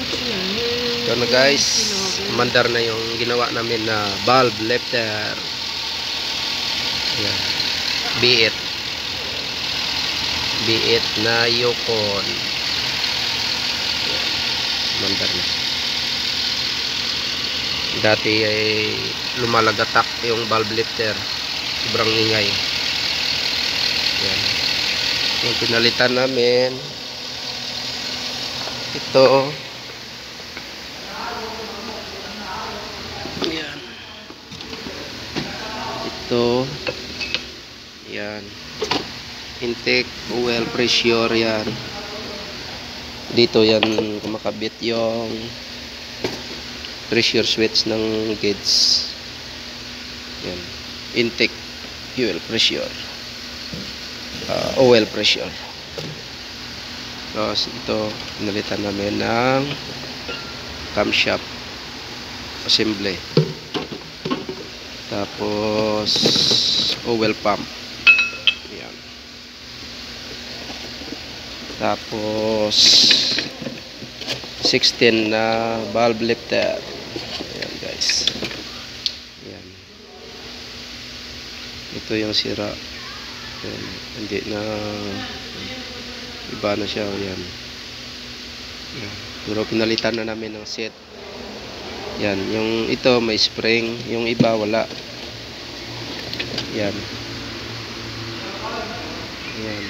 Ito na guys, mandar na yung ginawa namin na valve lifter. Yan. B8 na Yukon. Mandar na. Dati ay lumalagatak yung valve lifter, sobrang ingay. Yan. Yung pinalitan namin ito. Yan. Ito. Yan. Intake oil pressure yan. Dito yan kumakabit yung pressure switch ng gauge. Yan. Intake fuel pressure. Oil pressure. Tapos ito pinalitan namin ng camshaft assembly. Tapos oil pump. Yan. Tapos 16 na valve lifter. Ayan guys. Yan. Ito yung sira. Yan. Hindi na iba na siya. Yan. Yan. Pero pinalitan na namin ng set. Yan. Yung ito may spring. Yung iba wala. Yan. Yan.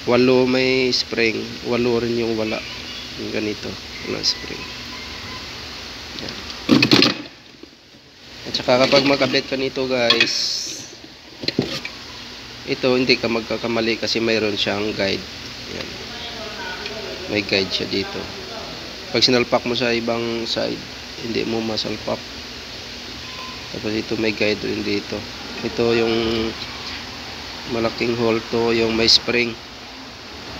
8 may spring. 8 rin yung wala. Yung ganito. Walang spring. Yan. At saka kapag magkabit ka nito guys, ito hindi ka magkakamali kasi mayroon siyang guide. Yan. May guide siya dito. Pag sinalpak mo sa ibang side, hindi mo masalpak. Tapos ito may guide rin dito. Ito yung malaking hole to, yung may spring.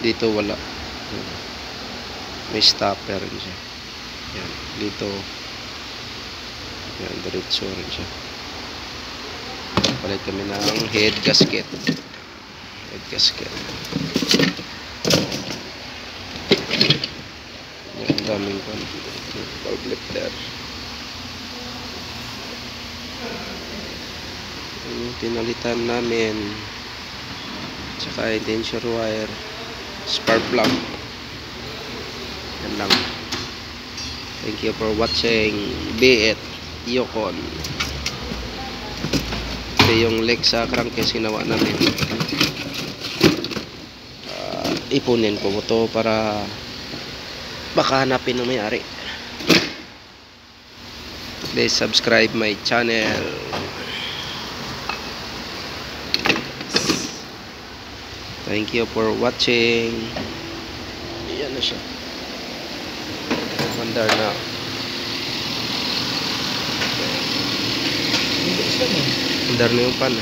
Dito wala. May stopper rin siya. Yan. Dito. Yan. Diretso rin siya. Palit kami ng head gasket. Head gasket. Yan. Daming valve lifter. Yung pinalitan namin. Tsaka intention wire. Spark plug. Yan lang. Thank you for watching. B8 Yukon. Ito yung leg sa crankcase ginawa namin. Ipunin ko mo to para baka hanapin ng may-ari. Please subscribe my channel. Thank you for watching. Ayan na siya. Mandar na. Mandar na yung pan.